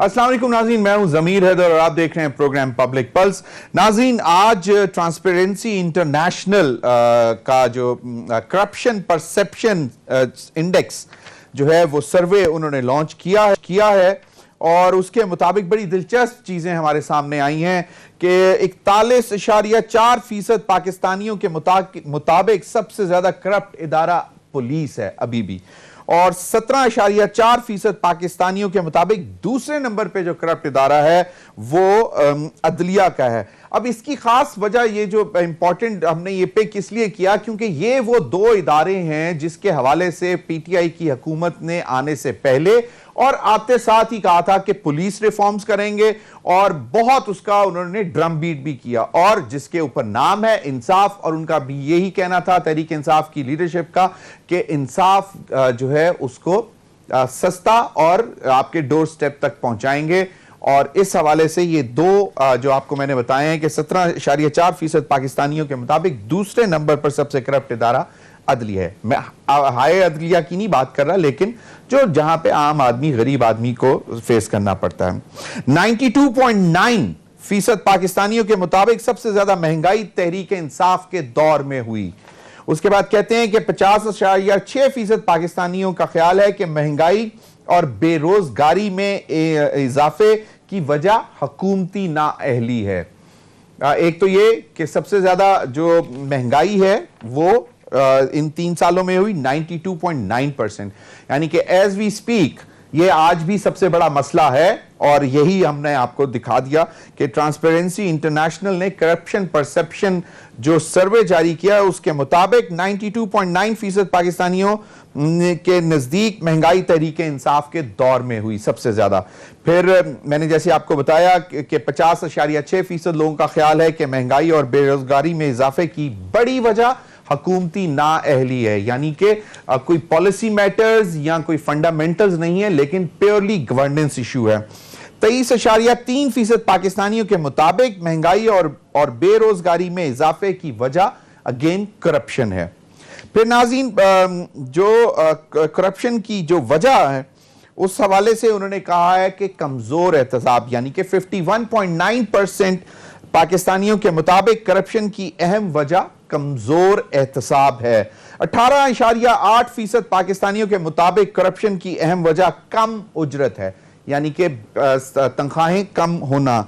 अस्सलाम वालेकुम नाज़रीन, मैं हूं ज़मीर हैदर और आप देख रहे हैं प्रोग्राम पब्लिक पल्स। नाज़रीन, आज ट्रांसपेरेंसी इंटरनेशनल का जो करप्शन परसेप्शन इंडेक्स जो है वो सर्वे उन्होंने लॉन्च किया है और उसके मुताबिक बड़ी दिलचस्प चीजें हमारे सामने आई हैं कि 41.4% पाकिस्तानियों के मुताबिक सबसे ज्यादा करप्ट इदारा पुलिस है अभी भी, और 17.4% पाकिस्तानियों के मुताबिक दूसरे नंबर पे जो करप्ट इदारा है वो अदलिया का है। अब इसकी खास वजह, ये जो इंपॉर्टेंट हमने ये पिक इसलिए किया क्योंकि ये वो दो इदारे हैं जिसके हवाले से पीटीआई की हुकूमत ने आने से पहले और आते साथ ही कहा था कि पुलिस रिफॉर्म्स करेंगे, और बहुत उसका उन्होंने ड्रम बीट भी किया, और जिसके ऊपर नाम है इंसाफ, और उनका भी यही कहना था तहरीक इंसाफ की लीडरशिप का कि इंसाफ जो है उसको सस्ता और आपके डोर स्टेप तक पहुंचाएंगे। और इस हवाले से ये दो जो आपको मैंने बताए हैं कि 17.4% पाकिस्तानियों के मुताबिक दूसरे नंबर पर सबसे करप्ट इदारा अदलिया है। मैं हाई अदलिया की नहीं बात कर रहा, लेकिन जो जहां पे आम आदमी, गरीब आदमी को फेस करना पड़ता है। 92.9% पाकिस्तानियों के मुताबिक सबसे ज्यादा महंगाई तहरीक इंसाफ के दौर में हुई। उसके बाद कहते हैं कि 50.6% पाकिस्तानियों का ख्याल है कि महंगाई और बेरोजगारी में इजाफे की वजह हुकूमती नाअहली है। एक तो ये कि सबसे ज्यादा जो महंगाई है वो इन 3 सालों में हुई 92.9%, यानी कि एज वी स्पीक ये आज भी सबसे बड़ा मसला है, और यही हमने आपको दिखा दिया कि ट्रांसपेरेंसी इंटरनेशनल ने करप्शन परसेप्शन जो सर्वे जारी किया है उसके मुताबिक 92.9% पाकिस्तानियों के नजदीक महंगाई तहरीक इंसाफ के दौर में हुई सबसे ज्यादा। फिर मैंने जैसे आपको बताया कि 50.6% लोगों का ख्याल है कि महंगाई और बेरोजगारी में इजाफे की बड़ी वजह हुकूमती नाअहली है, यानी कि कोई पॉलिसी मैटर्स या कोई फंडामेंटल्स नहीं है, लेकिन प्योरली गवर्नेंस इशू है। 23.3% पाकिस्तानियों के मुताबिक महंगाई और बेरोजगारी में इजाफे की वजह अगेन करप्शन है। फिर नाज़रीन, जो करप्शन की जो वजह है उस हवाले से उन्होंने कहा है कि कमजोर एहतसाब, यानी कि 51.9% पाकिस्तानियों के मुताबिक करप्शन की अहम वजह कमजोर एहतसाब है। 18.8% पाकिस्तानियों के मुताबिक करप्शन की अहम वजह कम उजरत है, यानी कि तनख्वाहें कम होना।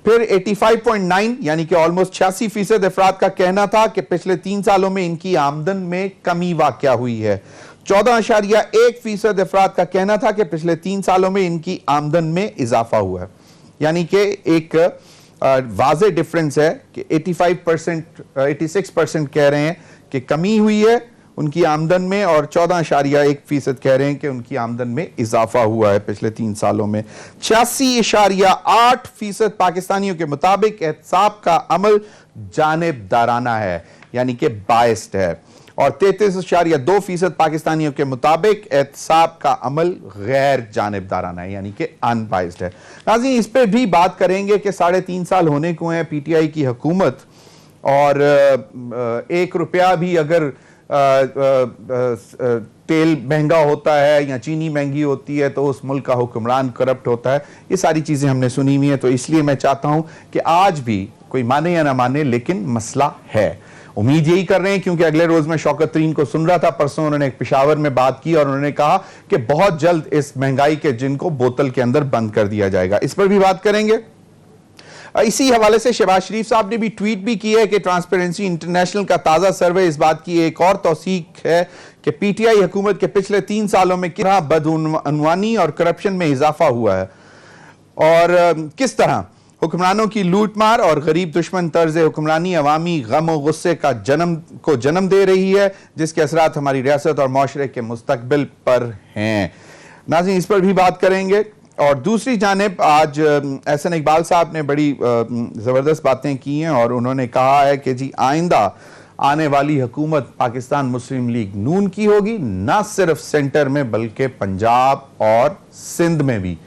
फिर 85.9 यानी कि ऑलमोस्ट 86% अफराद का कहना था कि पिछले 3 सालों में इनकी आमदन में कमी वाक़या हुई है। 14.1% अफराद का कहना था कि पिछले 3 सालों में इनकी आमदन में इजाफा हुआ है, यानी कि एक वाज़े डिफरेंस है कि 86% कह रहे हैं कि कमी हुई है उनकी आमदन में, और 14.1% कह रहे हैं कि उनकी आमदन में इजाफा हुआ है पिछले 3 सालों में। 86.8% पाकिस्तानियों के मुताबिक एहतसाब का अमल जानिबदाराना है, यानी कि बायस्ड है, और 33.2% पाकिस्तानियों के मुताबिक एहतसाब का अमल गैर जानिबदाराना है, यानी कि अनबाइस्ड है। नाज़रीन, इस पर भी बात करेंगे कि 3.5 साल होने को है पीटीआई की हुकूमत, और 1 रुपया भी अगर तेल महंगा होता है या चीनी महंगी होती है तो उस मुल्क का हुक्मरान करप्ट होता है। ये सारी चीजें हमने सुनी हुई हैं, तो इसलिए मैं चाहता हूं कि आज भी कोई माने या ना माने, लेकिन मसला है। उम्मीद यही कर रहे हैं क्योंकि अगले रोज मैं शौकत तरीन को सुन रहा था, परसों उन्होंने एक पेशावर में बात की और उन्होंने कहा कि बहुत जल्द इस महंगाई के जिन को बोतल के अंदर बंद कर दिया जाएगा। इस पर भी बात करेंगे। इसी हवाले से शहबाज शरीफ साहब ने भी ट्वीट भी की है कि ट्रांसपेरेंसी इंटरनेशनल का ताजा सर्वे इस बात की एक और तौसीक है कि पीटीआई हुकूमत के पिछले 3 सालों में कितना बदउनवानी और करप्शन में इजाफा हुआ है, और किस तरह हुक्मरानों की लूटमार और गरीब दुश्मन तर्ज हुक्मरानी अवामी गम और गुस्से का जन्म दे रही है, जिसके असरात हमारी रियासत और माशरे के मुस्तकबिल पर हैं। नाज़रीन, इस पर भी बात करेंगे। और दूसरी जानिब आज एहसन इकबाल साहब ने बड़ी ज़बरदस्त बातें की हैं, और उन्होंने कहा है कि जी आइंदा आने वाली हुकूमत पाकिस्तान मुस्लिम लीग नून की होगी, ना सिर्फ सेंटर में बल्कि पंजाब और सिंध में भी,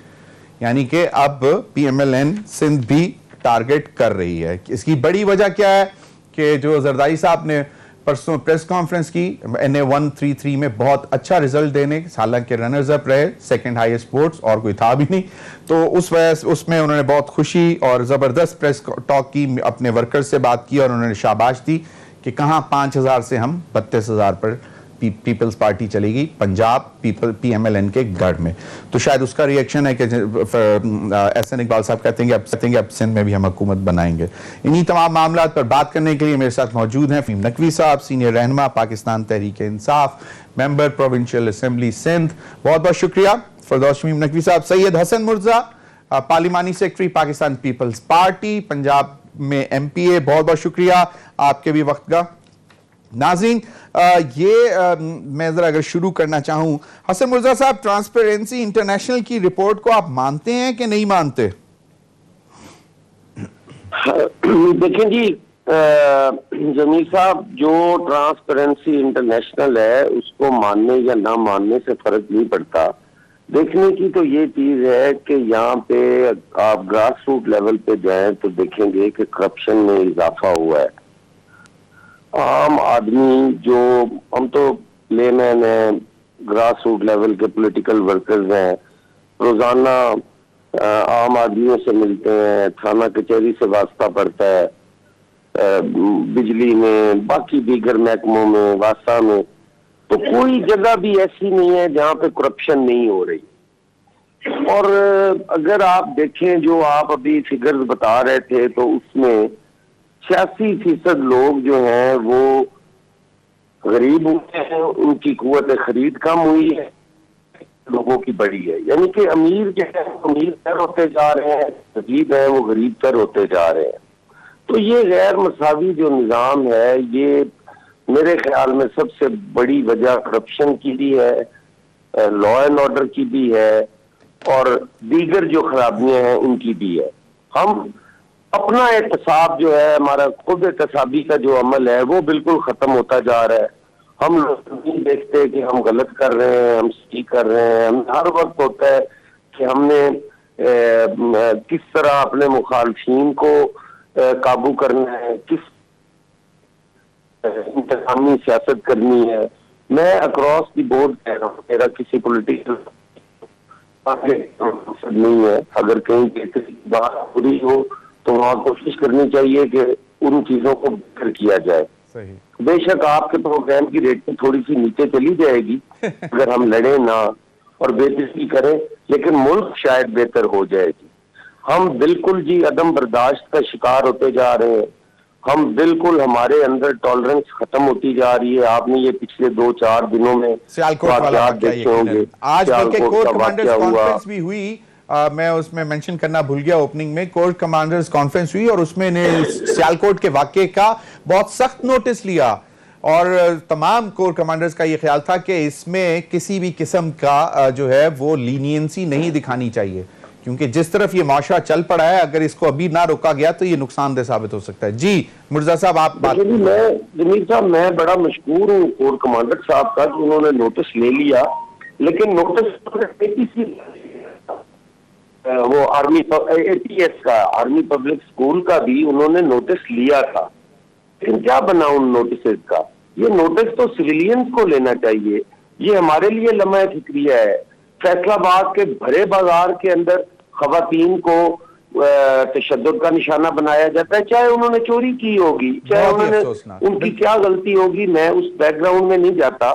यानी कि अब पीएमएलएन सिंध भी टारगेट कर रही है। इसकी बड़ी वजह क्या है कि जो जरदारी साहब ने परसों प्रेस कॉन्फ्रेंस की NA 133 में बहुत अच्छा रिजल्ट देने, हालांकि रनर्स अप रहे, सेकंड हाईएस्ट स्पोर्ट्स और कोई था भी नहीं, तो उस वजह से उसमें उन्होंने बहुत खुशी और ज़बरदस्त प्रेस टॉक की, अपने वर्कर्स से बात की और उन्होंने शाबाश दी कि कहाँ 5,000 से हम 32,000 पर पीपल्स पार्टी चलेगी पंजाब PMLN के गढ़ में। तो शायद उसका रिएक्शन है कि SN इकबाल साहब कहते हैं कि अब सिंध में भी हम हुकूमत बनाएंगे। इन्हीं तमाम मामला पर बात करने के लिए मेरे साथ मौजूद हैं फहीम नकवी साहब, सीनियर रहनुमा Pakistan Tehreek Insaf, member provincial assembly Sindh. बहुत बहुत शुक्रिया फरदौस फहीम नकवी साहब। सैयद हसन मुर्जा, पार्लिमानी secretary Pakistan Peoples Party Punjab में MPA, बहुत बहुत शुक्रिया आपके भी वक्त का। नाज़रीन, मैं जरा अगर शुरू करना चाहूं, हसन मुर्जा साहब, ट्रांसपेरेंसी इंटरनेशनल की रिपोर्ट को आप मानते हैं कि नहीं मानते? देखें जी जमीर साहब, जो ट्रांसपेरेंसी इंटरनेशनल है उसको मानने या ना मानने से फर्क नहीं पड़ता। देखने की तो ये चीज है कि यहाँ पे आप ग्रास रूट लेवल पे जाएं तो देखेंगे कि करप्शन में इजाफा हुआ है। आम आदमी, जो हम तो लेमैन हैं, ग्रास रूट लेवल के पॉलिटिकल वर्कर्स हैं, रोजाना आम आदमियों से मिलते हैं, थाना कचहरी से वास्ता पड़ता है, बिजली में, बाकी दीगर महकमों में, वास्ता में, तो कोई जगह भी ऐसी नहीं है जहां पे करप्शन नहीं हो रही। और अगर आप देखें जो आप अभी फिगर्स बता रहे थे, तो उसमें 86% लोग जो हैं वो गरीब हुए हैं, उनकी कुव्वत खरीद कम हुई है, लोगों की बढ़ी है। यानी कि अमीर जो है अमीर तर होते जा रहे हैं, गरीब है वो गरीब तर होते जा रहे हैं। तो ये गैर मसावी जो निज़ाम है, ये मेरे ख्याल में सबसे बड़ी वजह करप्शन की भी है, लॉ एंड ऑर्डर की भी है, और दीगर जो खराबियां हैं उनकी भी है। हम अपना एहतसाब जो है, हमारा खुद एहतसाबी का जो अमल है वो बिल्कुल खत्म होता जा रहा है। हम लोग नहीं देखते कि हम गलत कर रहे हैं, हम सही कर रहे हैं। हम हर वक्त होता है कि हमने किस तरह अपने मुखालफीन को काबू करना है, किस इंतजामी सियासत करनी है। मैं अक्रॉस दी बोर्ड कह रहा हूँ, मेरा किसी पॉलिटिकल नहीं है। अगर कहीं बेहतरी की बात बुरी हो तो वहां कोशिश करनी चाहिए कि उन चीजों को बेहतर किया जाए। सही। बेशक आपके प्रोग्राम की रेटिंग थोड़ी सी नीचे चली जाएगी अगर हम लड़े ना और बेहतरी करें, लेकिन मुल्क शायद बेहतर हो जाएगी। हम बिल्कुल जी अदम बर्दाश्त का शिकार होते जा रहे हैं। हम बिल्कुल, हमारे अंदर टॉलरेंस खत्म होती जा रही है। आपने ये पिछले 2-4 दिनों में सियालकोट वाला देखे होंगे। आज बल्कि कोर कमांडर्स कॉन्फ्रेंस भी हुई, मैं उसमें मेंशन करना भूल गया, ओपनिंग में कोर कमांडर्स कॉन्फ्रेंस हुई और उसमें ने सियालकोट के वाकये का बहुत सख्त नोटिस लिया और तमाम कोर कमांडर्स का ये ख्याल था कि इसमें किसी भी किस्म का जो है वो लीनियंसी नहीं दिखानी चाहिए, क्योंकि जिस तरफ ये माशरा चल पड़ा है, अगर इसको अभी ना रोका गया तो ये नुकसानदेह साबित हो सकता है। जी मुर्जा साहब, आप बात। जमीर साहब, मैं बड़ा मशकूर हूँ कोर कमांडर साहब का कि उन्होंने नोटिस ले लिया, लेकिन नोटिस वो आर्मी APS का, आर्मी पब्लिक स्कूल का भी उन्होंने नोटिस लिया था। लेकिन क्या बना उन नोटिस का? ये नोटिस तो सिविलियंस को लेना चाहिए। ये हमारे लिए लम्हा फिक्रिया है। फैसलाबाद के भरे बाजार के अंदर खवातीन को तशद्दुद का निशाना बनाया जाता है, चाहे उन्होंने चोरी की होगी, चाहे उन्होंने, उनकी क्या गलती होगी, मैं उस बैकग्राउंड में नहीं जाता।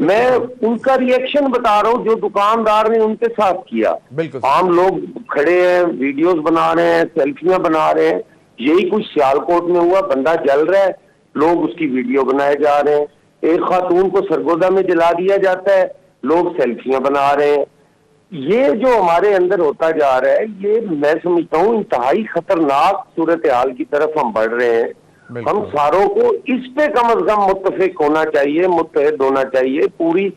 मैं उनका रिएक्शन बता रहा हूँ जो दुकानदार ने उनके साथ किया। आम लोग खड़े हैं, वीडियोस बना रहे हैं, सेल्फियां बना रहे हैं। यही कुछ सियालकोट में हुआ, बंदा जल रहा है, लोग उसकी वीडियो बनाए जा रहे हैं। एक खातून को सरगोदा में जला दिया जाता है, लोग सेल्फियां बना रहे हैं। ये जो हमारे अंदर होता जा रहा है, ये मैं समझता हूँ इंतहाई खतरनाक सूरत हाल की तरफ हम बढ़ रहे हैं। हम सारों को इस पे कम अज कम मुत्तफिक होना चाहिए, मुत्तहिद होना चाहिए। पूरी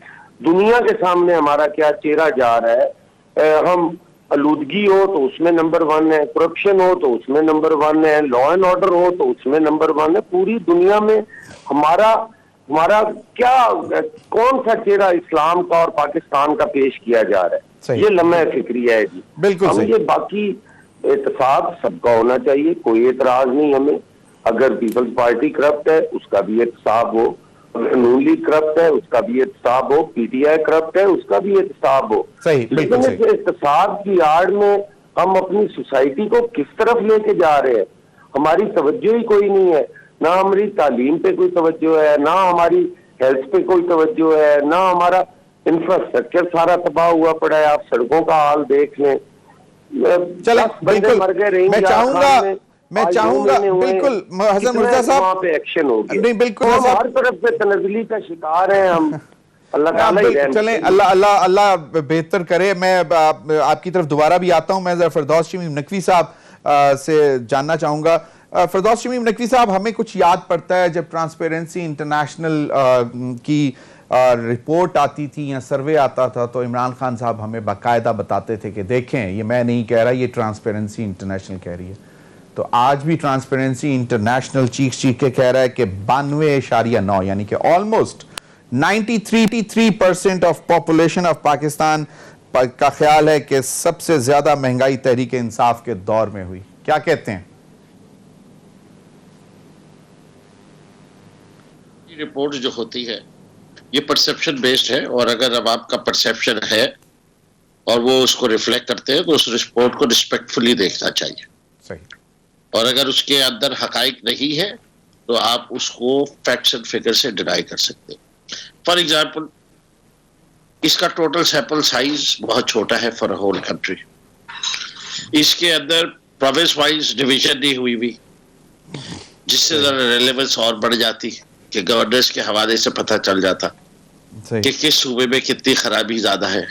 दुनिया के सामने हमारा क्या चेहरा जा रहा है। हम आलूदगी हो तो उसमें नंबर 1 है, करप्शन हो तो उसमें नंबर 1 है, लॉ एंड ऑर्डर हो तो उसमें नंबर 1 है। पूरी दुनिया में हमारा क्या, कौन सा चेहरा इस्लाम का और पाकिस्तान का पेश किया जा रहा है? ये लम्हा फिक्रिया है जी। बिल्कुल हम ये बाकी एहतसाब सबका होना चाहिए, कोई एतराज नहीं हमें। अगर पीपल्स पार्टी करप्ट है उसका भी एहतसाब हो, अगर नून लीग करप्ट है उसका भी एहतसाब हो, पीटीआई करप्ट है उसका भी एहतसाब हो। सही, बिल्कुल लेकिन सही। इस एहतसाब की आड़ में हम अपनी सोसाइटी को किस तरफ लेके जा रहे हैं, हमारी तवज्जो ही कोई नहीं है। ना हमारी तालीम पे कोई तवज्जो है, ना हमारी हेल्थ पे कोई तवज्जो है, ना हमारा इंफ्रास्ट्रक्चर सारा तबाह हुआ पड़ा है। आप सड़कों का हाल देख लें, चले 10 बंदे बिल्कुल, मर गए रेंज मैं चाहूंगा खान में, मैं आज 2 चाहूंगा महीने हुए, बिल्कुल हसन कितना मिर्जा साहब, वहां पे एक्शन हो गया। नहीं बिल्कुल तो हम साहब, हर तरफ से तनजली का शिकार हैं हम। अल्लाह ताला ही रहम चलें, करे। अल्लाह अल्लाह अल्लाह बेहतर करे। मैं आपकी तरफ दोबारा भी आता हूं। मैं जरा फरदौस शमीम नकवी साहब से जानना चाहूंगा। फरदौस शमीम नकवी साहब, हमें कुछ याद पड़ता है जब ट्रांसपेरेंसी इंटरनेशनल की रिपोर्ट आती थी या सर्वे आता था तो इमरान खान साहब हमें बाकायदा बताते थे कि देखें, ये मैं नहीं कह रहा, ये ट्रांसपेरेंसी इंटरनेशनल कह रही है। तो आज भी ट्रांसपेरेंसी इंटरनेशनल चीख के कह रहा है कि 92.9 यानी कि almost 93% of population of Pakistan का ख्याल है कि सबसे ज्यादा महंगाई तहरीक इंसाफ के दौर में हुई। क्या कहते हैं? रिपोर्ट जो होती है ये परसेप्शन बेस्ड है, और अगर अब आपका परसेप्शन है और वो उसको रिफ्लेक्ट करते हैं तो उस रिपोर्ट को रिस्पेक्टफुली देखना चाहिए। सही। और अगर उसके अंदर हकाइक नहीं है तो आप उसको फैक्ट्स एंड फिगर से डिनाई कर सकते हैं। फॉर एग्जाम्पल, इसका टोटल सैंपल साइज बहुत छोटा है फॉर होल कंट्री। इसके अंदर प्रोविंस वाइज डिवीजन नहीं हुई भी, जिससे जरा रेलेवेंस और बढ़ जाती कि गवर्नर्स के हवाले से पता चल जाता कि किस सूबे में कितनी खराबी ज्यादा है।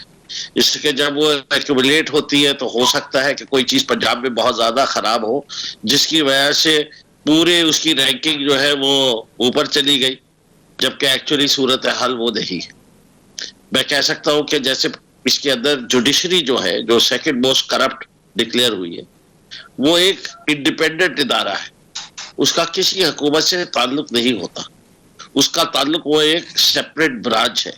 इसके जब वो एक्यूमुलेट होती है तो हो सकता है कि कोई चीज पंजाब में बहुत ज्यादा खराब हो, जिसकी वजह से पूरे उसकी रैंकिंग जो है वो ऊपर चली गई, जबकि एक्चुअली सूरत हाल वो नहीं है। मैं कह सकता हूं कि जैसे इसके अंदर जुडिशरी जो है, जो सेकंड मोस्ट करप्ट डिक्लेयर हुई है, वो एक इंडिपेंडेंट इदारा है, उसका किसी हुकूमत से ताल्लुक नहीं होता, उसका ताल्लुक वो एक सेपरेट ब्रांच है।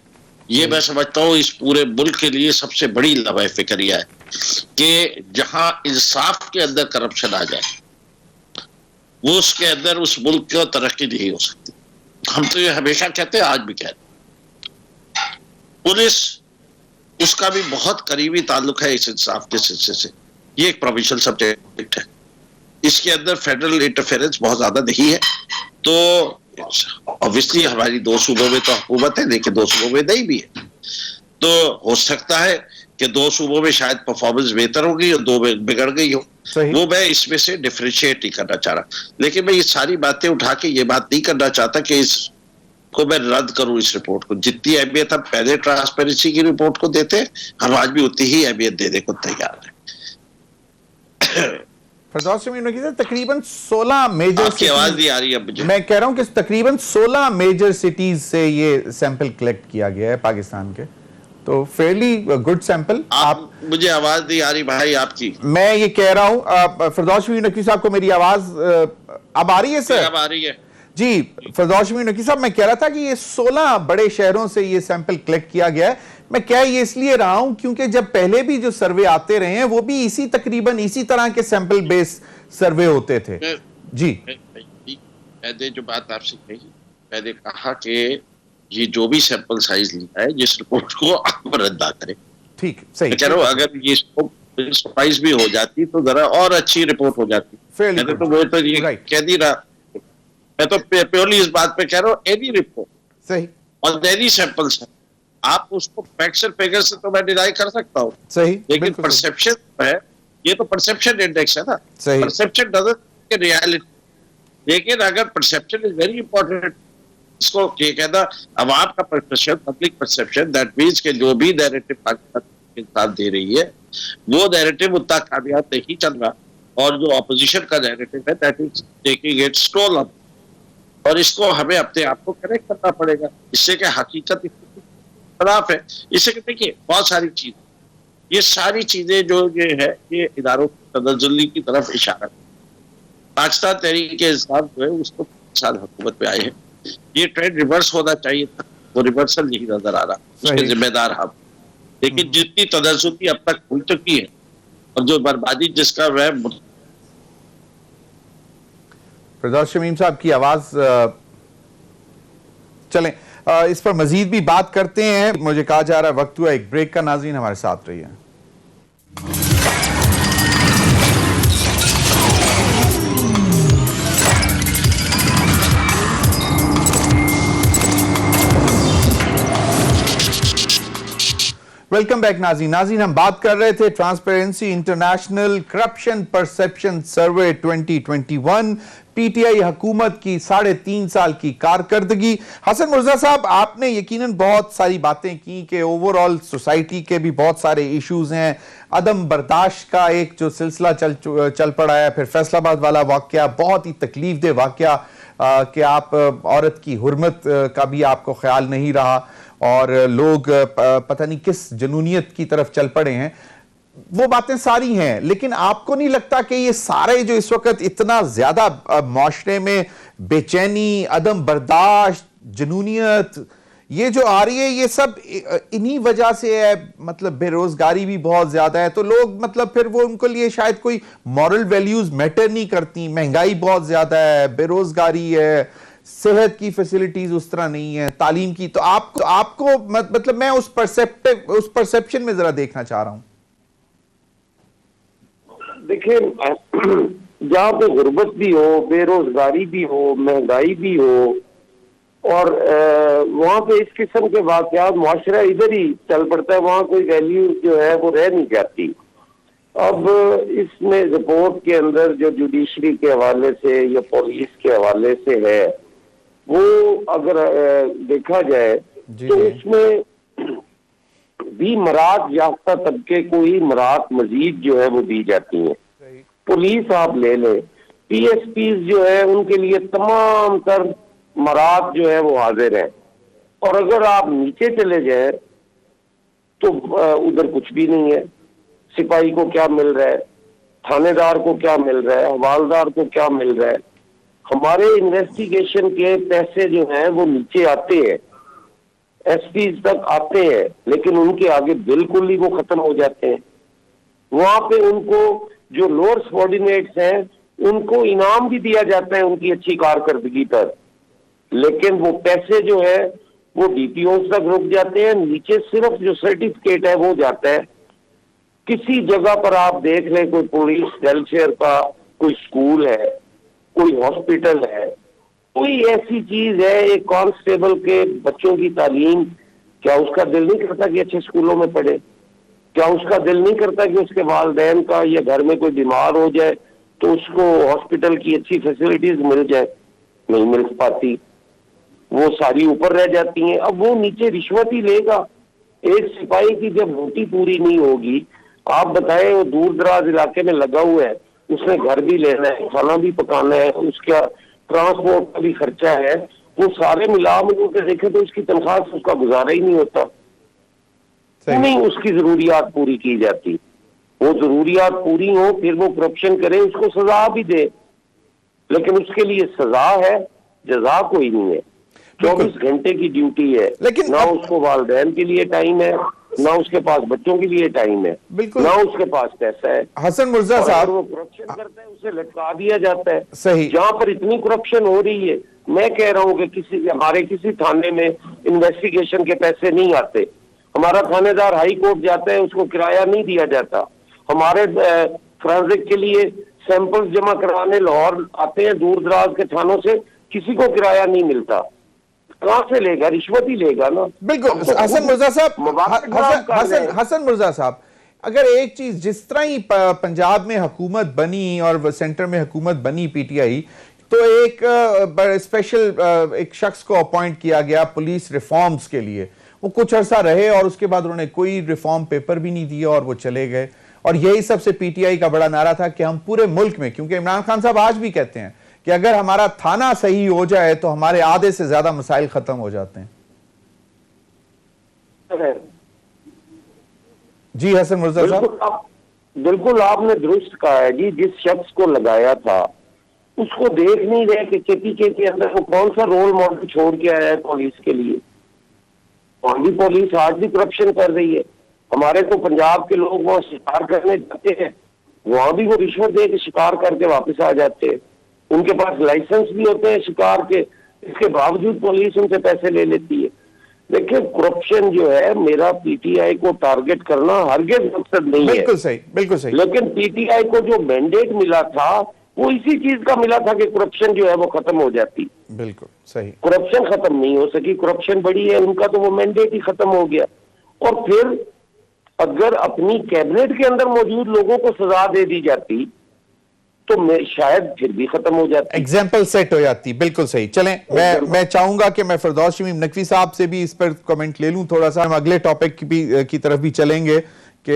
ये मैं समझता हूँ इस पूरे मुल्क के लिए सबसे बड़ी लवाए फिक्रिया है कि जहां इंसाफ के अंदर करप्शन आ जाए, वो उसके अंदर उस मुल्क की तरक्की नहीं हो सकती। हम तो ये हमेशा कहते हैं, आज भी कहते हैं। पुलिस, उसका भी बहुत करीबी ताल्लुक है इस इंसाफ के सिलसिले से। ये एक प्रोविजनल सब्जेक्ट है, इसके अंदर फेडरल इंटरफेरेंस बहुत ज्यादा नहीं है। तो ऑब्वियसली हमारी 2 सूबों में तो हुकूमत है, लेकिन 2 सूबों में नहीं भी है। तो हो सकता है कि 2 सूबों में शायद परफॉर्मेंस बेहतर होगी और 2 में बिगड़ गई हो। वो मैं इसमें से डिफरेंशिएट नहीं करना चाह रहा, लेकिन मैं ये सारी बातें उठा के ये बात नहीं करना चाहता कि इसको मैं रद्द करूं इस रिपोर्ट को। जितनी अहमियत हम पहले ट्रांसपेरेंसी की रिपोर्ट को देते, हम आज भी उतनी ही अहमियत देने को तैयार है। फरदौस शमीम नकवी साहब, तकरीबन 16 मेजर, आपकी आवाज नहीं आ रही है मुझे। मैं कह रहा हूं कि तकरीबन 16 मेजर सिटीज से ये सैंपल कलेक्ट किया गया है पाकिस्तान के, तो फेयरली गुड सैंपल। आप मुझे आवाज नहीं आ रही भाई आपकी। मैं ये कह रहा हूं, फरदौस शमीम नकवी साहब को मेरी आवाज अब आ रही है सर? अब आ रही है जी। फरदौस शमीम नकवी साहब, मैं कह रहा था कि ये 16 बड़े शहरों से ये सैंपल कलेक्ट किया गया है। मैं क्या ये इसलिए रहा हूं क्योंकि जब पहले भी जो सर्वे आते रहे हैं वो भी तकरीबन इसी तरह के सैंपल बेस सर्वे होते थे। जी, मैंने जो बात आपसे कही, मैंने कहा कि ये जो भी सैंपल साइज लिया है, जिस रिपोर्ट को आप रद्द ना करें। ठीक, सही। चलो, अगर ये साइज भी हो जाती तो जरा और अच्छी रिपोर्ट हो जाती। मैंने तो वो तो ये कह दी रहा, मैं तो प्योरली इस बात पे कह रहा हूँ, एनी रिपोर्ट सही और एनी सैंपल्स, आप उसको फैक्ट्स एंड फिगर से तो मैं डिनाई कर सकता हूँ, सही, लेकिन परसेप्शन है, ये तो परसेप्शन इंडेक्स है ना। Perception doesn't reality. लेकिन अगर परसेप्शन इज वेरी इंपॉर्टेंट, इसको ये कहना अब आपका perception, public perception, that means के जो भी नैरेटिव पाकिस्तान के साथ दे रही है वो नैरेटिव उतना कामयाब नहीं चल रहा, और जो ऑपोजिशन का नैरेटिव है that is taking it stolen, और इसको हमें अपने आप को करेक्ट करना पड़ेगा। इससे क्या हकीकत खराब है। इससे देखिए बहुत सारी चीज, ये सारी चीजें जो ये है, ये इदारों की तनज़्ज़ुली की तरफ इशारा। पाकिस्तान तहरीक इंसाफ जो है उसको 5 साल हुकूमत में आए हैं, ये ट्रेंड रिवर्स होना चाहिए था, वो रिवर्सल नहीं नजर आ रहा, उसके जिम्मेदार हम। लेकिन जितनी तनज़्ज़ुली अब तक हो चुकी है और जो बर्बादी जिसका वह, फिरदौस शमीम साहब की आवाज चलें, इस पर मजीद भी बात करते हैं। मुझे कहा जा रहा है वक्त हुआ एक ब्रेक का। नाज़रीन हमारे साथ रहिए। वेलकम बैक नाज़रीन, हम बात कर रहे थे ट्रांसपेरेंसी इंटरनेशनल करप्शन परसेप्शन सर्वे 2021, पीटीआई हुकूमत की 3.5 साल की कारकर्दगी। हसन मुर्जा साहब, आपने यकीनन बहुत सारी बातें की कि ओवरऑल सोसाइटी के भी बहुत सारे इश्यूज हैं। अदम बर्दाश्त का एक जो सिलसिला चल पड़ा है, फिर फैसलाबाद वाला वाकया बहुत ही तकलीफ दे वाकया कि आप औरत की हुर्मत का भी आपको ख्याल नहीं रहा और लोग पता नहीं किस जुनूनियत की तरफ चल पड़े हैं। वो बातें सारी हैं, लेकिन आपको नहीं लगता कि ये सारे जो इस वक्त इतना ज्यादा माशरे में बेचैनी, अदम बर्दाश्त, जुनूनियत ये जो आ रही है, ये सब इन्हीं वजह से है? मतलब बेरोजगारी भी बहुत ज्यादा है, तो लोग मतलब फिर वो उनको लिए शायद कोई मॉरल वैल्यूज मैटर नहीं करती। महंगाई बहुत ज्यादा है, बेरोजगारी है, सेहत की फैसिलिटीज उस तरह नहीं है, तालीम की। तो आपको मतलब मैं उस परसेप्शन में जरा देखना चाह रहा हूं। देखिए, जहां पे गुर्बत भी हो, बेरोजगारी भी हो, महंगाई भी हो और वहां पे इस किस्म के वाकयात, मुआशरा इधर ही चल पड़ता है, वहां कोई वैल्यू जो है वो रह नहीं जाती। अब इसमें रिपोर्ट के अंदर जो जुडिशरी के हवाले से या पुलिस के हवाले से है, वो अगर देखा जाए तो उसमें भी मरात याफ्ता तबके को ही मरात मजीद जो है वो दी जाती है। पुलिस आप ले लें, पीएसपीज जो है उनके लिए तमाम तर मरात जो है वो हाजिर है, और अगर आप नीचे चले जाए तो उधर कुछ भी नहीं है। सिपाही को क्या मिल रहा है, थानेदार को क्या मिल रहा है, हवालदार को क्या मिल रहा है। हमारे इन्वेस्टिगेशन के पैसे जो हैं वो नीचे आते हैं, एसपी तक आते हैं, लेकिन उनके आगे बिल्कुल ही वो खत्म हो जाते हैं। वहां पे उनको जो लोअर सबऑर्डिनेट्स हैं उनको इनाम भी दिया जाता है उनकी अच्छी कारकर्दगी पर, लेकिन वो पैसे जो है वो डीपीओ तक रुक जाते हैं। नीचे सिर्फ जो सर्टिफिकेट है वो जाता है। किसी जगह पर आप देख लें, कोई पुलिस वेलफेयर का कोई स्कूल है, कोई हॉस्पिटल है, कोई ऐसी चीज है, एक कांस्टेबल के बच्चों की तालीम, क्या उसका दिल नहीं करता कि अच्छे स्कूलों में पढ़े? क्या उसका दिल नहीं करता कि उसके वालिदैन का या घर में कोई बीमार हो जाए तो उसको हॉस्पिटल की अच्छी फैसिलिटीज मिल जाए? नहीं मिल पाती, वो सारी ऊपर रह जाती हैं। अब वो नीचे रिश्वत ही लेगा। एक सिपाही की जब रोटी पूरी नहीं होगी, आप बताएं, वो दूर दराज इलाके में लगा हुआ है, उसने घर भी लेना है, खाना भी पकाना है, उसका ट्रांसपोर्ट का भी खर्चा है, वो सारे मिला के देखे तो उसकी तनख्वाह से उसका गुजारा ही नहीं होता। नहीं उसकी जरूरियात पूरी की जाती। वो जरूरियात पूरी हो, फिर वो करप्शन करे, उसको सजा भी दे, लेकिन उसके लिए सजा है, जजा कोई नहीं है। 24 घंटे की ड्यूटी है, लेकिन ना उसको वालिदैन के लिए टाइम है, ना उसके पास बच्चों के लिए टाइम है, ना उसके पास पैसा है। हसन मुर्जा साहब, वो करप्शन करता है उसे लटका दिया जाता है। सही, जहां पर इतनी करप्शन हो रही है, मैं कह रहा हूँ कि हमारे किसी थाने में इन्वेस्टिगेशन के पैसे नहीं आते। हमारा थानेदार हाई कोर्ट जाता है, उसको किराया नहीं दिया जाता। हमारे फोरेंसिक के लिए सैंपल्स जमा करवाने लाहौर आते हैं दूर दराज के थानों से, किसी को किराया नहीं मिलता। कहां से लेगा? रिश्वत ही लेगा ना। बिल्कुल। हसन मुर्जा साहब, हसन मुर्जा साहब, अगर एक चीज, जिस तरह ही पंजाब में हुकूमत बनी और सेंटर में हुकूमत बनी पीटीआई, तो एक स्पेशल एक शख्स को अपॉइंट किया गया पुलिस रिफॉर्म्स के लिए। वो कुछ अरसा रहे और उसके बाद उन्होंने कोई रिफॉर्म पेपर भी नहीं दिया और वो चले गए। और यही सबसे पीटीआई का बड़ा नारा था कि हम पूरे मुल्क में, क्योंकि इमरान खान साहब आज भी कहते हैं कि अगर हमारा थाना सही हो जाए तो हमारे आधे से ज्यादा मसाइल खत्म हो जाते हैं। जी हसन मुर्जा साहब, बिल्कुल आपने दुरुस्त कहा है जी। जिस शख्स को लगाया था उसको देख नहीं रहे कि केपीके के अंदर वो कौन सा रोल मॉडल छोड़ के आया है पुलिस के लिए। वहां भी पुलिस आज भी करप्शन कर रही है। हमारे तो पंजाब के लोग वहां शिकार करने जाते हैं, वहां भी वो रिश्वत दे के शिकार करके वापस आ जाते हैं। उनके पास लाइसेंस भी होते हैं शिकार के, इसके बावजूद पुलिस उनसे पैसे ले लेती है। देखिए करप्शन जो है, मेरा पीटीआई को टारगेट करना हरगिज मकसद नहीं है। बिल्कुल सही, बिल्कुल सही। लेकिन पीटीआई को जो मैंडेट मिला था वो इसी चीज का मिला था कि करप्शन जो है वो खत्म हो जाती। बिल्कुल सही। करप्शन खत्म नहीं हो सकी, करप्शन बढ़ी है, उनका तो वो मैंडेट ही खत्म हो गया। और फिर अगर अपनी कैबिनेट के अंदर मौजूद लोगों को सजा दे दी जाती तो मैं शायद फिर भी खत्म हो जाती, एग्जाम्पल सेट हो जाती। बिल्कुल सही। चलें, मैं चाहूंगा कि मैं फिरदौस शमीम नकवी साहब से भी इस पर कमेंट ले लूं थोड़ा सा। हम अगले टॉपिक की तरफ भी चलेंगे कि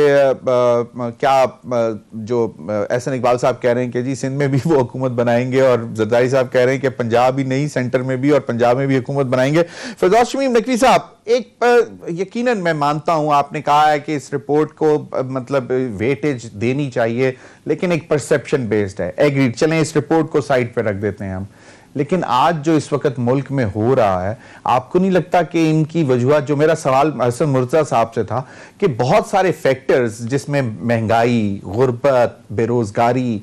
क्या जो एहसन इकबाल साहब कह रहे हैं कि जी सिंध में भी वो हुकूमत बनाएंगे, और जरदारी साहब कह रहे हैं कि पंजाब ही नहीं, सेंटर में भी और पंजाब में भी हुकूमत बनाएंगे। फिरदौस शमीम नकवी साहब, एक यकीनन मैं मानता हूं आपने कहा है कि इस रिपोर्ट को मतलब वेटेज देनी चाहिए, लेकिन एक परसेप्शन बेस्ड है। एग्रीड, चलें इस रिपोर्ट को साइड पे रख देते हैं हम। लेकिन आज जो इस वक्त मुल्क में हो रहा है, आपको नहीं लगता कि इनकी वजूहत, जो मेरा सवाल हसन मुर्तज़ा साहब से था कि बहुत सारे फैक्टर्स जिसमें महंगाई, गुर्बत, बेरोजगारी,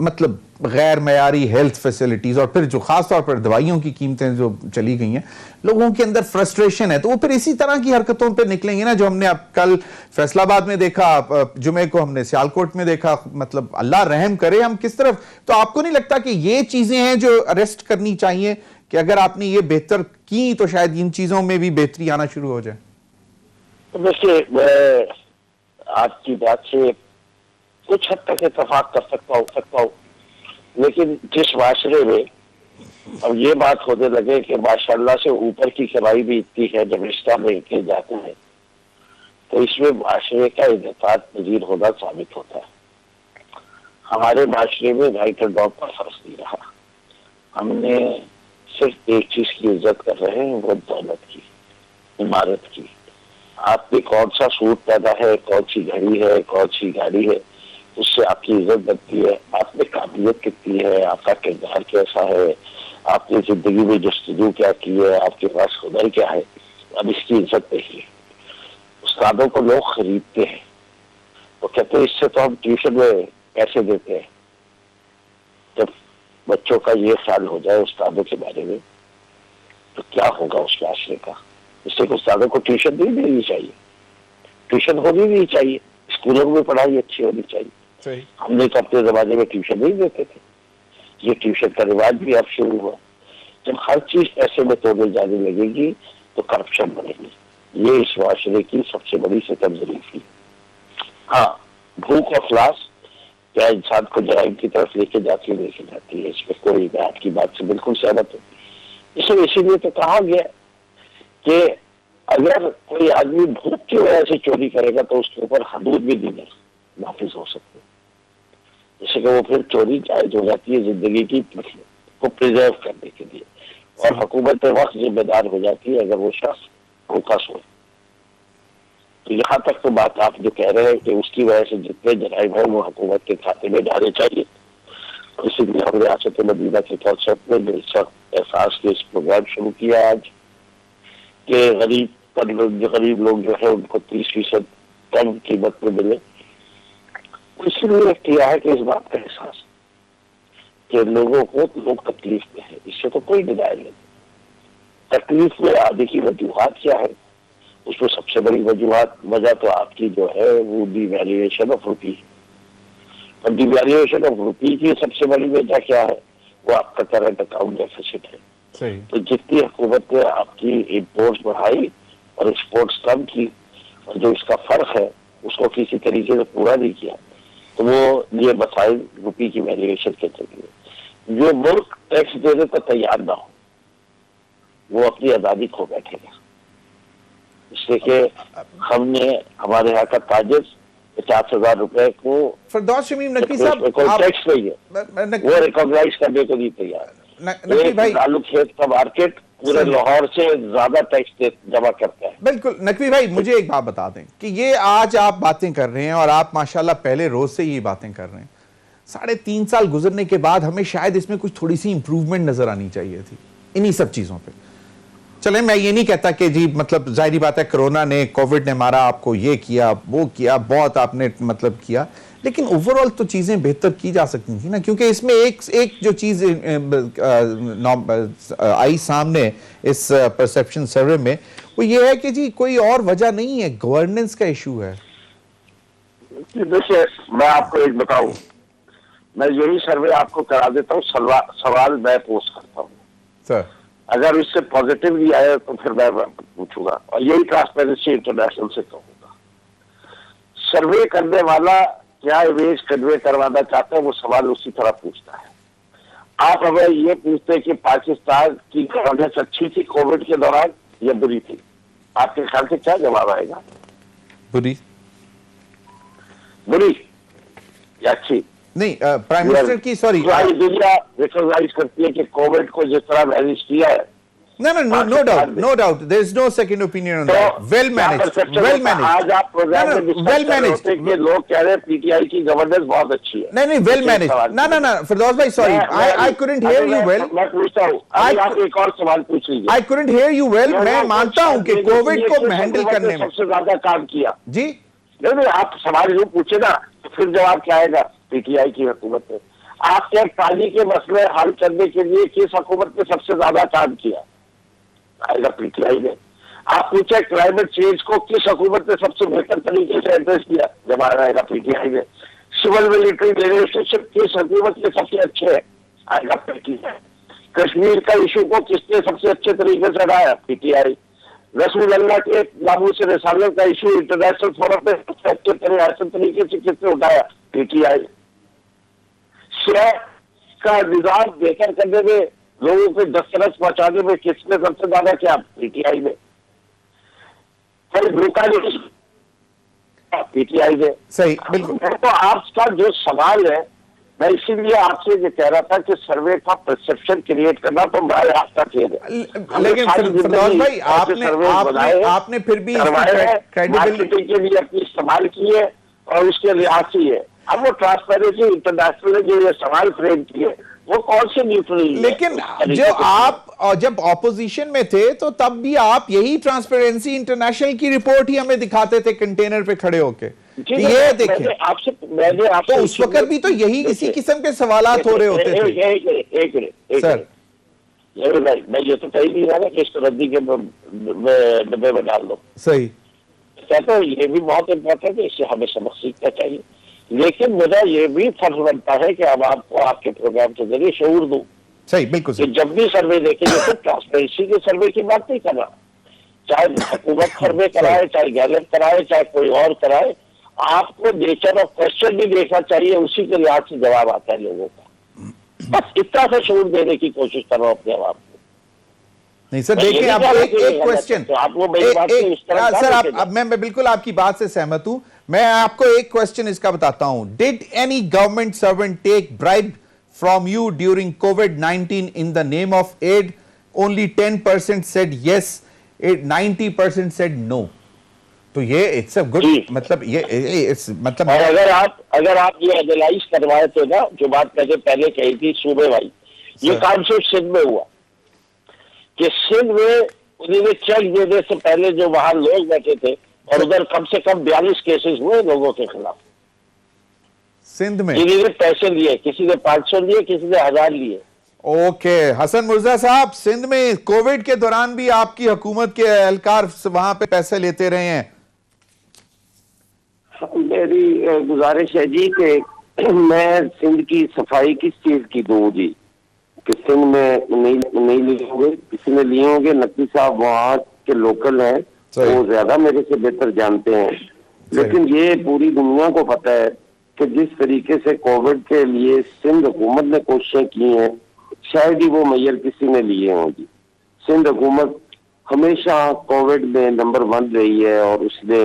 मतलब गैर मयारी हेल्थ फैसिलिटीज, और फिर जो खास तौर पर दवाइयों की कीमतें जो चली गई हैं, लोगों के अंदर फ्रस्ट्रेशन है, तो वो फिर इसी तरह की हरकतों पे निकलेंगे ना, जो हमने अब कल फैसलाबाद में देखा, जुमे को हमने सियालकोट में देखा। मतलब अल्लाह रहम करे हम किस तरफ। तो आपको नहीं लगता कि ये चीजें हैं जो अरेस्ट करनी चाहिए, कि अगर आपने ये बेहतर की तो शायद इन चीजों में भी बेहतरी आना शुरू हो जाए? देखिए, मैं आपकी बात से कुछ हद तक इत्तेफाक कर सकता हूँ, लेकिन जिस माशरे में अब ये बात होने लगे कि माशाल्लाह से ऊपर की कमाई भी इतनी है जब रिश्ता में के जाते हैं, तो इसमें माशरे का इनेकाद पजीर होना साबित होता है। हमारे माशरे में राइट एंड रॉन्ग का फर्क नहीं रहा। हमने सिर्फ एक चीज की इज्जत कर रहे हैं, वो दौलत की, इमारत की। आपके कौन सा सूट पैदा है, कौन सी घड़ी है, कौन सी गाड़ी है, उससे आपकी इज्जत बनती है। आप में काबिलियत कितनी है, आपका किरदार कैसा है, आपने जिंदगी में जस्तजू क्या की है, आपके पास हुनर क्या है, अब इसकी इज्जत नहीं है। उस्तादों को लोग खरीदते हैं, तो कहते हैं इससे तो हम ट्यूशन में पैसे देते हैं। जब बच्चों का ये ख्याल हो जाए उस्तादों के बारे में, तो क्या होगा उस माशरे का। इससे उस्तादों को ट्यूशन नहीं देनी चाहिए, ट्यूशन होनी नहीं चाहिए, स्कूलों में पढ़ाई अच्छी होनी चाहिए। हमने तो अपने जमाने में ट्यूशन नहीं देते थे, ये ट्यूशन का रिवाज भी अब शुरू हुआ। जब हर चीज पैसे में तोड़ने जाने लगेगी तो करप्शन बढ़ेगी। ये इस माशरे की सबसे बड़ी सितम ज़रीफ़ी। हाँ, भूख और फ्लास क्या इंसान को जराइम की तरफ लेके जाती है, इसमें कोई, मैं आपकी बात से बिल्कुल सहमत हूँ। इसीलिए तो कहा गया कि अगर कोई आदमी भूख की वजह से चोरी करेगा तो उसके ऊपर हदूद भी नहीं नाफिज हो सकते, जिससे कि वो फिर चोरी जायज हो जाती है जिंदगी की को प्रिजर्व करने के लिए, और हुकूमत वक्त जिम्मेदार हो जाती है अगर वो शख्स भूखा सोए। तो यहाँ तक तो बात आप जो कह रहे हैं कि उसकी वजह से जितने जराइम है वो हुकूमत के खाते में डाले चाहिए, इसीलिए हमने आसत मदीना के कॉन्सेप्ट में एहसास के इस प्रोग्राम शुरू किया आज कि गरीब लोग जो है उनको 30% कम कीमत में मिले। इसलिए किया है कि इस बात का एहसास कि लोगों लोग तकलीफ में है, इससे तो कोई डिनाई नहीं। तकलीफ में आने की वजूहात क्या है, उसमें सबसे बड़ी वजह तो आपकी जो है वो डिवैल्यूएशन ऑफ रुपी है। और डिवैल्यूएशन ऑफ रुपी की सबसे बड़ी वजह क्या है, वो आपका करंट अकाउंट डेफिसिट है। तो जितनी हुकूमत ने आपकी इम्पोर्ट्स बढ़ाई और एक्सपोर्ट्स कम की, और जो इसका फर्क है उसको किसी तरीके से पूरा नहीं किया, तो वो ये मसाइल रुपी की वैल्यूएशन के चलते। जो मुल्क टैक्स देने पर तैयार ना हो वो अपनी आजादी खो बैठेगा। इसलिए कि हमने हमारे यहाँ का ताजिर 50,000 रुपए को फिरदौस शमीम नकवी साहब कोई टैक्स नहीं है, वो रिकॉग्नाइज करने को नहीं तैयार। नकवी भाई, आलू खेत का मार्केट पूरे लाहौर से ज्यादा टैक्स जमा करता है। बिल्कुल नकवी भाई, मुझे एक बात बता दें कि ये आज आप बातें कर रहे हैं और आप माशाल्लाह पहले रोज से ये बातें कर रहे हैं, 3.5 साल गुजरने के बाद हमें शायद इसमें कुछ थोड़ी सी इंप्रूवमेंट नजर आनी चाहिए थी इन्हीं सब चीजों पे। चले, मैं ये नहीं कहता कि जी मतलब जाहिर बात है कोरोना ने, कोविड ने मारा आपको, ये किया वो किया, बहुत आपने मतलब किया, लेकिन ओवरऑल तो चीजें बेहतर की जा सकती थी ना, क्योंकि इसमें एक जो चीज आई सामने इस परसेप्शन सर्वे में, वो ये है कि जी कोई और वजह नहीं है, गवर्नेंस का इशू है। देखिए, मैं आपको एक बताऊं, मैं यही सर्वे आपको करा देता हूँ, सवाल मैं पोस्ट करता हूँ सर, अगर उससे पॉजिटिव भी आया तो फिर मैं पूछूंगा, और यही ट्रांसपेरेंसी इंटरनेशनल से कहूंगा। सर्वे करने वाला क्या इमेज कन्वे करवाना चाहता है, वो सवाल उसी तरह पूछता है। आप हमें ये पूछते हैं कि पाकिस्तान की गवर्नेंस अच्छी थी कोविड के दौरान या बुरी थी, आपके ख्याल से क्या जवाब आएगा? बुरी। बुरी या अच्छी? नहीं, प्राइम मिनिस्टर की, सॉरी, सारी दुनिया रिकॉग्नाइज करती है कि कोविड को जिस तरह मैनेज किया है, no doubt, there is no second opinion on that. Well managed. आज आप प्रोग्राम में well managed. कि लोग कह रहे हैं पीटीआई की गवर्नेंस बहुत अच्छी है। नहीं, well managed. ना, फिरदौस भाई, sorry, I couldn't hear you well. मैं पूछता हूँ, आप एक और सवाल पूछ लीजिए। I couldn't hear you well. मैं मानता हूँ कि कोविड को हैंडल करने में सबसे ज्यादा काम किया जी। नहीं, आप सवाल जो पूछे ना, तो फिर जवाब क्या आएगा? पीटीआई की हुकूमत ने। आपके पानी के मसले हल करने के लिए किस हुकूमत ने सबसे ज्यादा काम किया? आएगा पीटीआई ने। आप पूछे क्लाइमेट चेंज को किस हुकूमत ने सबसे बेहतर तरीके से एड्रेस किया? जवाब आएगा पीटीआई ने। सिविल मिलिट्री रिलेशनशिप किस हुकूमत के सबसे अच्छे है? आएगा पीटीआई। कश्मीर का इशू को किसने सबसे अच्छे तरीके से हटाया? पीटीआई। रसूल अल्लाह के बाबू से रिसालत का इशू इंटरनेशनल फोरम पे सबसे अच्छे तरीके से किसने उठाया? पीटीआई। शेयर का निजाम बेहतर करने में, लोगों को दस्तरस पहुंचाने में किसने सबसे ज्यादा क्या? पीटीआई ने। पीटीआई ने। सही, बिल्कुल। तो आपका जो सवाल है, मैं इसीलिए आपसे ये कह रहा था कि सर्वे का परसेप्शन क्रिएट करना तो मैं आपका खेल है। लेकिन फिरदौस भाई, आपने फिर भी मार्केटिंग के लिए अपनी इस्तेमाल की है और उसके लिहाज से है। अब वो ट्रांसपेरेंसी इंटरनेशनल ने जो ये सवाल फ्रेम किए, वो कौन से न्यूट्रल? लेकिन जो आप जब ऑपोजिशन में थे तो तब भी आप यही ट्रांसपेरेंसी इंटरनेशनल की रिपोर्ट ही हमें दिखाते थे कंटेनर पे खड़े होके, ये देखें। मैंने आपसे तो उस वक्त भी तो यही इसी किस्म के सवालात हो रहे होते थे। एक सर, मैं ये तो कहीं नहीं रहा ना कि इसको रद्दी के डब्बे में डाल दो। सही कहते हैं, ये भी बहुत इम्पोर्टेंट है, इससे हमें सबक सीखना चाहिए। लेकिन मेरा ये भी फर्ज बनता है कि अब आपको आपके प्रोग्राम के जरिए शऊर दूं। सही, बिल्कुल सही। जब भी सर्वे देखेंगे तो ट्रांसपेरेंसी के सर्वे की बात नहीं करना, चाहे हुकूमत सर्वे कराए, चाहे गैलेट कराए, चाहे कोई और कराए, आपको नेचर ऑफ क्वेश्चन भी देखना चाहिए, उसी के लिहाज से जवाब आता है लोगों का। बस इतना सा शऊर देने की कोशिश कर रहा हूँ अपने आप को। नहीं सर, देखिए आप एक क्वेश्चन, सर मैं बिल्कुल आपकी बात से सहमत हूं। मैं आपको एक क्वेश्चन इसका बताता हूं। Did any government servant take bribe from you during कोविड-19 in the name of aid? Only 10% said yes, 90% said no. तो ये इट्स अ गुड, मतलब ये इट्स मतलब, अगर आप ये एनालाइज करवाए थे ना, जो बात मैंने पहले कही थी सूबे भाई, ये काम सिर्फ सिंध में हुआ कि सिंध में उन्होंने चेक देने से पहले जो वहां लोग बैठे थे, और उधर कम से कम 42 केसेस हुए लोगों के खिलाफ सिंध में। इन्होंने पैसे लिए, किसी ने 500 लिए, किसी ने 1000 लिए। ओके, हसन मुर्जा साहब, सिंध में कोविड के दौरान भी आपकी हुकूमत के एहलकार वहां पे पैसे लेते रहे हैं? मेरी गुजारिश है जी कि मैं सिंध की सफाई किस चीज की दूं जी, कि सिंध में नहीं लिए होंगे, किसी ने लिए होंगे। नकवी साहब वहाँ के लोकल हैं, वो ज्यादा मेरे से बेहतर जानते हैं। लेकिन ये पूरी दुनिया को पता है कि जिस तरीके से कोविड के लिए सिंध हुकूमत ने कोशिशें की हैं, शायद ही वो मैयर किसी ने लिए होंगी। सिंध हुकूमत हमेशा कोविड में नंबर 1 रही है और उसने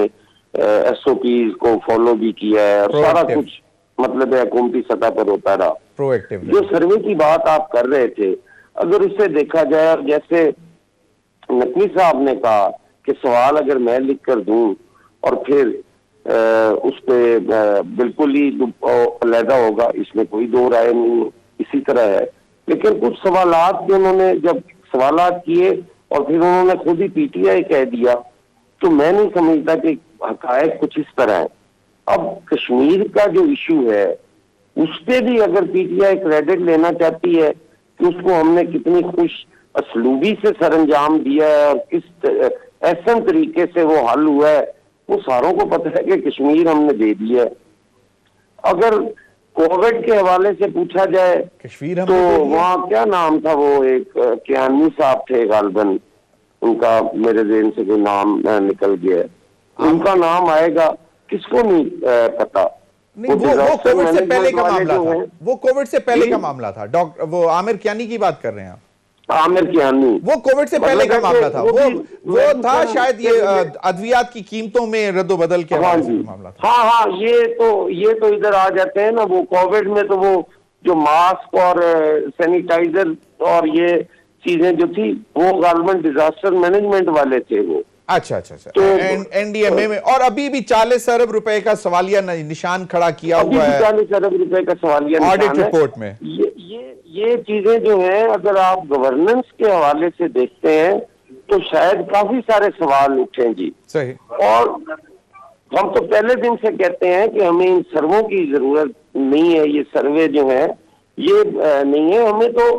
SOP को फॉलो भी किया है, और सारा कुछ मतलब है हुकूमती सतह पर होता रहा। जो सर्वे की बात आप कर रहे थे, अगर उससे देखा जाए, और जैसे नकवी साहब ने कहा कि सवाल अगर मैं लिख कर दूं और फिर उस पर बिल्कुल ही अलहदा होगा, इसमें कोई दो राय नहीं, इसी तरह है। लेकिन कुछ सवालात भी उन्होंने जब सवालात किए और फिर उन्होंने खुद ही पीटीआई कह दिया। तो मैं नहीं समझता कि हकायक कुछ इस तरह है। अब कश्मीर का जो इशू है उस पे भी अगर पीटीआई क्रेडिट लेना चाहती है कि उसको हमने कितनी खुश असलूबी से सरंजाम दिया है और किस ऐसा तरीके से वो हल हुआ है, वो सारों को पता है कि कश्मीर हमने दे दिया है। अगर कोविड के हवाले से पूछा जाए कश्मीर तो वहाँ क्या नाम था, वो एक कियानी साहब थे गालबन, उनका मेरे ज़हन से कोई नाम निकल गया है, उनका नाम आएगा, किसको नहीं पता। नहीं, वो कोविड से पहले का मामला था, वो कोविड से पहले का मामला था। डॉक्टर वो आमिर कियानी की बात कर रहे हैं आप? आमिर कियानी, वो कोविड से पहले का मामला था। वो था शायद ये अद्वियात की कीमतों में रद्दोबदल के मामला था। हाँ, ये तो इधर आ जाते हैं ना। वो कोविड में तो वो जो मास्क और सैनिटाइजर और ये चीजें जो थी वो गवर्नमेंट डिजास्टर मैनेजमेंट वाले थे वो। अच्छा। तो एनडीएमए में, और अभी भी 40 अरब रुपए का सवालिया निशान खड़ा किया हुआ है, 40 अरब रुपए का सवालिया ऑडिट रिपोर्ट में। ये चीजें जो हैं, अगर आप गवर्नेंस के हवाले से देखते हैं तो शायद काफी सारे सवाल उठे जी। सही। और हम तो पहले दिन से कहते हैं कि हमें इन सर्वों की जरूरत नहीं है, ये सर्वे जो है ये नहीं है। हमें तो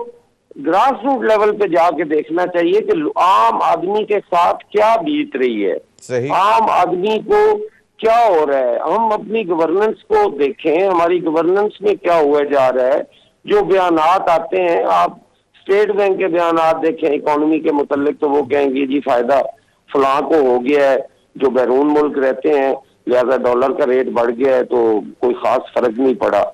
ग्रास रूट लेवल पे जाके देखना चाहिए कि आम आदमी के साथ क्या बीत रही है। सही। आम आदमी को क्या हो रहा है। हम अपनी गवर्नेंस को देखें, हमारी गवर्नेंस में क्या हुआ जा रहा है। जो बयानात आते हैं, आप स्टेट बैंक के बयानात देखें इकोनॉमी के मुतालिक, तो वो कहेंगे जी फायदा फलां को हो गया है, जो बैरून मुल्क रहते हैं लिहाजा डॉलर का रेट बढ़ गया है, तो कोई खास फर्क नहीं पड़ा।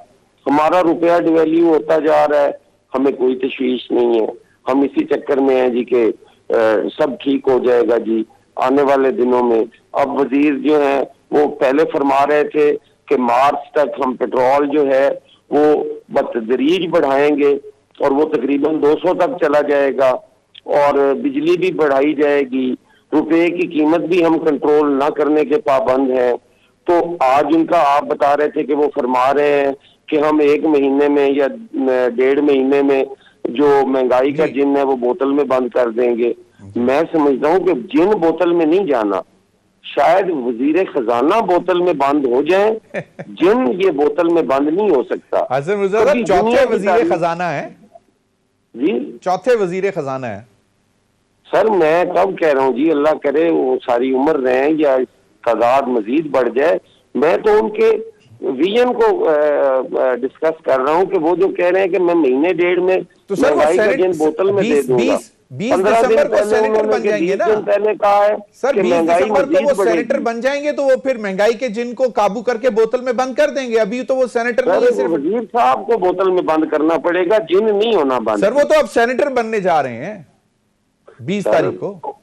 हमारा रुपया डिवैल्यू होता जा रहा है, हमें कोई तशवीश नहीं है। हम इसी चक्कर में हैं जी कि सब ठीक हो जाएगा जी आने वाले दिनों में। अब वजीर जो है वो पहले फरमा रहे थे कि मार्च तक हम पेट्रोल जो है वो बतदरीज बढ़ाएंगे और वो तकरीबन 200 तक चला जाएगा, और बिजली भी बढ़ाई जाएगी, रुपए की कीमत भी हम कंट्रोल ना करने के पाबंद हैं। तो आज उनका आप बता रहे थे कि वो फरमा रहे हैं कि हम 1 महीने में या 1.5 महीने में जो महंगाई का जिन है वो बोतल में बंद कर देंगे। मैं समझता हूँ कि जिन बोतल में नहीं जाना, शायद वजीर खजाना बोतल में बंद हो जाए, जिन ये बोतल में बंद नहीं हो सकता। हसन मिर्जा साहब चौथे वजीर खजाना है जी, चौथे वजीर खजाना है सर। मैं कब कह रहा हूँ जी, अल्लाह करे वो सारी उम्र रहें या तादाद मजीद बढ़ जाए। मैं तो उनके विजन को डिस्कस कर रहा हूँ कि वो जो कह रहे हैं कि मैं महीने 1.5 में तो सर वो सेनेट बोतल में दे दूंगा। 20 दिसंबर को सेनेटर बन जाएंगे ना। पहले कहा है सर 20 दिसंबर को वो सेनेटर बन जाएंगे, तो वो फिर महंगाई के जिन को काबू करके बोतल में बंद कर देंगे। अभी तो वो सेनेटर नहीं है, सिर्फ वजीर साहब को बोतल में बंद करना पड़ेगा, जिन नहीं होना बंद। सर वो तो अब सेनेटर बनने जा रहे हैं 20 तारीख को।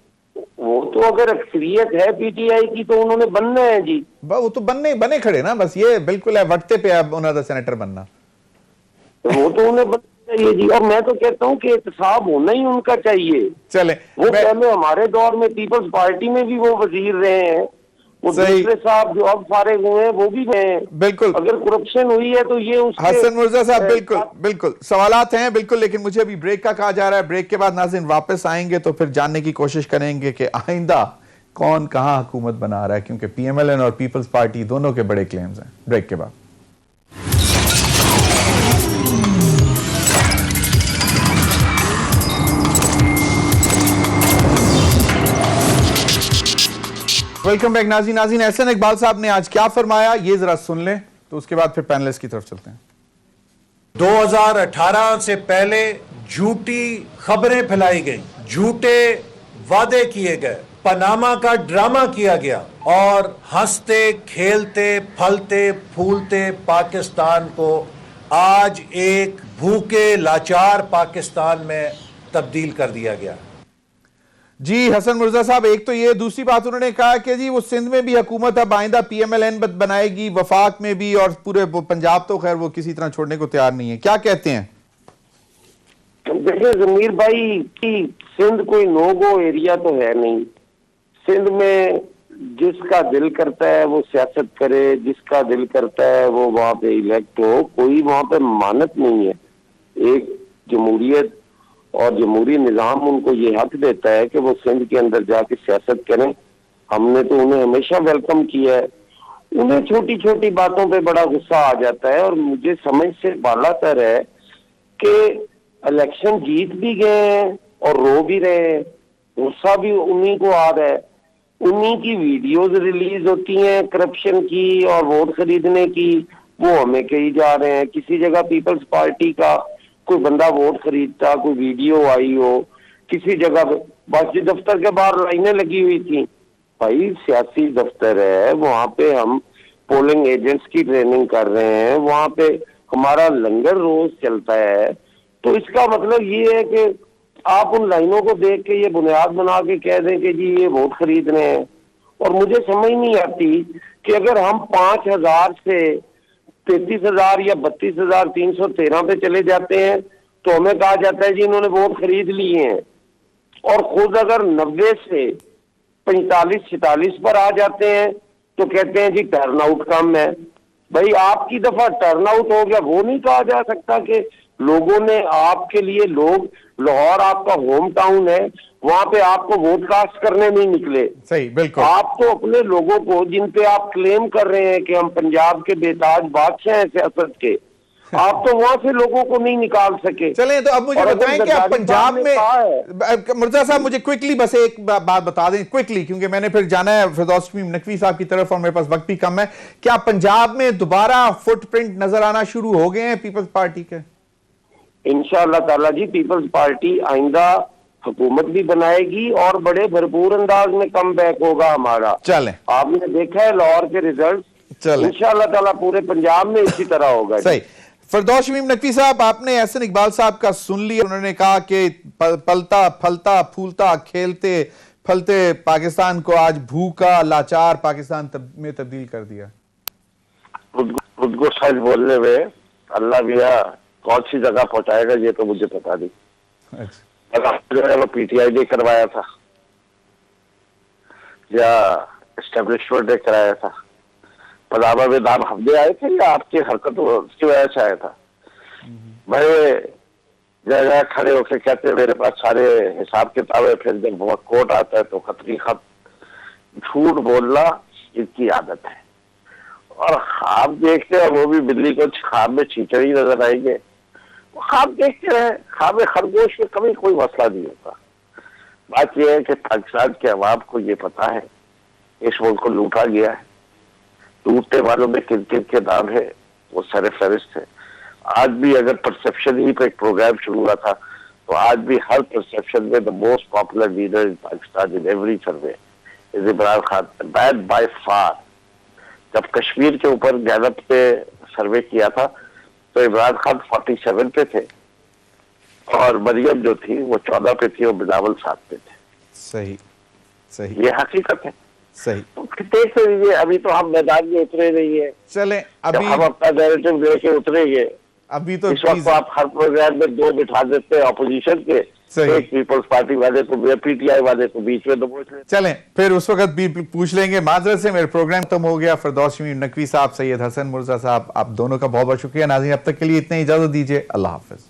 वो तो अगर अक्सरियत है पीटीआई की तो उन्होंने बनना है जी। वो तो बने खड़े ना, बस ये बिल्कुल है वटते पे अब उन्होंने सेनेटर बनना, वो तो उन्हें बनना चाहिए जी। और मैं तो कहता हूँ कि एहतसाब होना ही उनका चाहिए। चले वो पहले हमारे दौर में पीपल्स पार्टी में भी वो वजीर रहे हैं, वो दूसरे साहब जो अब फारिग हुए हैं वो भी हैं। बिल्कुल। अगर करप्शन हुई है तो ये उसके हसन मिर्जा साहब बिल्कुल सवालात हैं बिल्कुल, लेकिन मुझे अभी ब्रेक का कहा जा रहा है। ब्रेक के बाद नाज़रीन वापस आएंगे तो फिर जानने की कोशिश करेंगे कि आइंदा कौन कहां हुकूमत बना रहा है, क्योंकि पीएमएलएन और पीपल्स पार्टी दोनों के बड़े क्लेम्स हैं। ब्रेक के बाद वेलकम बैक। नाज़रीन एहसन इकबाल साहब ने आज क्या फरमाया ये जरा सुन लें, तो उसके बाद फिर पैनलिस्ट की तरफ चलते हैं। 2018 से पहले झूठी खबरें फैलाई गई, झूठे वादे किए गए, पनामा का ड्रामा किया गया और हंसते खेलते फलते फूलते पाकिस्तान को आज एक भूखे लाचार पाकिस्तान में तब्दील कर दिया गया। जी हसन मिर्जा साहब, एक तो ये, दूसरी बात उन्होंने कहा कि जी वो सिंध में भी हुकूमत अब आइंदा पीएमएलएन बनाएगी, वफाक में भी, और पूरे पंजाब तो खैर वो किसी तरह छोड़ने को तैयार नहीं है। क्या कहते हैं? देखिए जमीर भाई की सिंध कोई नो गो एरिया तो है नहीं। सिंध में जिसका दिल करता है वो सियासत करे, जिसका दिल करता है वो वहां पे इलेक्ट हो, कोई वहां पे मानत नहीं है। एक जमहूरियत और जमहूरी निज़ाम उनको ये हक देता है कि वो सिंध के अंदर जाके सियासत करें। हमने तो उन्हें हमेशा वेलकम किया है। उन्हें छोटी छोटी बातों पे बड़ा गुस्सा आ जाता है और मुझे समझ से बालातर है कि इलेक्शन जीत भी गए हैं और रो भी रहे हैं, गुस्सा भी उन्हीं को आ रहा है। उन्हीं की वीडियोस रिलीज होती हैं करप्शन की और वोट खरीदने की, वो हमें कही जा रहे हैं। किसी जगह पीपल्स पार्टी का कोई बंदा वोट खरीदता, कोई वीडियो आई हो, किसी जगह मस्जिद दफ्तर के बाहर लाइनें लगी हुई थी। भाई सियासी दफ्तर है, वहां पे हम पोलिंग एजेंट्स की ट्रेनिंग कर रहे हैं, वहां पे हमारा लंगर रोज चलता है। तो इसका मतलब ये है कि आप उन लाइनों को देख के ये बुनियाद बना के कह दें कि जी ये वोट खरीद रहे हैं। और मुझे समझ नहीं आती कि अगर हम 5,000 से 33,000 या 32,313 पे चले जाते हैं तो हमें कहा जाता है जी इन्होंने वोट खरीद लिए हैं, और खुद अगर 90 से 45-46 पर आ जाते हैं तो कहते हैं जी टर्नआउट कम है। भाई आपकी दफा टर्नआउट हो गया, वो नहीं कहा जा सकता कि लोगों ने आपके लिए, लोग लाहौर आपका होम टाउन है, वहां पे आपको वोट कास्ट करने नहीं निकले। सही, बिल्कुल। आप तो अपने लोगों को, जिन पे आप क्लेम कर रहे हैं कि हम पंजाब के बेताज बादशाह हैं सियासत के, आप तो वहां से लोगों को नहीं निकाल सके। चलें, तो अब मुझे बताएं कि आप पंजाब में, मिर्जा साहब मुझे क्विकली बस एक बात बता दें क्विकली, क्योंकि मैंने फिर जाना है फिरदौस शमीम नकवी साहब की तरफ और मेरे पास वक्त भी कम है। क्या पंजाब में दोबारा फुटप्रिंट नजर आना शुरू हो गए हैं पीपल्स पार्टी के? इंशाअल्लाह ताला जी पीपल्स पार्टी आइंदा हुकूमत भी बनाएगी और बड़े भरपूर अंदाज में कम बैक होगा हमारा। चलें, आपने देखा है लाहौर के रिजल्ट, चलें इंशाअल्लाह ताला पूरे पंजाब में इसी तरह होगा। सही। फिरदौस शमीम नकवी साहब, आपने एहसन इकबाल साहब का सुन लिया, उन्होंने कहा कि पलता फलता फूलता खेलते फलते पाकिस्तान को आज भूखा लाचार पाकिस्तान में तब्दील कर दिया। खुद को सच बोलने में अल्लाह भैया कौन सी जगह पहुंचाएगा ये तो मुझे पता नहीं। अच्छा, पीटीआई ने करवाया था या एस्टेब्लिशमेंट ने कराया था? पनामा में नाम हमने आए थे या आपकी हरकत की वजह से आया था? भाई जगह खड़े होकर कहते मेरे पास सारे हिसाब किताब है, फिर जब वो कोर्ट आता है तो खतरी खत। झूठ बोलना इनकी आदत है। और ख्वाब देखते हैं, वो भी बिल्ली को ख्वाब में चीचड़ी नजर आएंगे, ख्वाब देखते रहे। ख्वाब में खरगोश में कभी कोई मसला नहीं होता। बात यह है कि पाकिस्तान के अवाम को ये पता है इस मुल्क को लूटा गया है। लूटने वालों में किन किन के नाम है वो सर फहरिस्त है। आज भी अगर परसेप्शन ही पे एक प्रोग्राम शुरू हुआ था तो आज भी हर परसेप्शन में the most popular leader in Pakistan in every survey is Imran Khan, bad by far. जब कश्मीर के ऊपर गैलप पे सर्वे किया था तो इमरान खान 47 पे थे और मरियम जो थी वो 14 पे थी और बिलावल 7 पे थे। सही, सही, ये हकीकत है। सही। तो देख लीजिए, अभी तो हम मैदान में उतरे नहीं है। चलें, अभी हम अपना नैरेटिव लेके उतरेंगे। अभी तो इस वक्त आप हर प्रोग्राम में दो बिठा देते हैं ऑपोजिशन के, एक पीपल्स पार्टी वाले को, पीटीआई वाले को बीच में दबोच लेते। चलें, फिर उस वक्त भी पूछ लेंगे। माजरत से मेरे प्रोग्राम खत्म हो गया। फिरदौस शमीम नकवी साहब, सैयद हसन मुर्जा साहब, आप दोनों का बहुत बहुत शुक्रिया। नाज़रीन, अब तक के लिए इतने इजाजत दीजिए। अल्लाह हाफिज।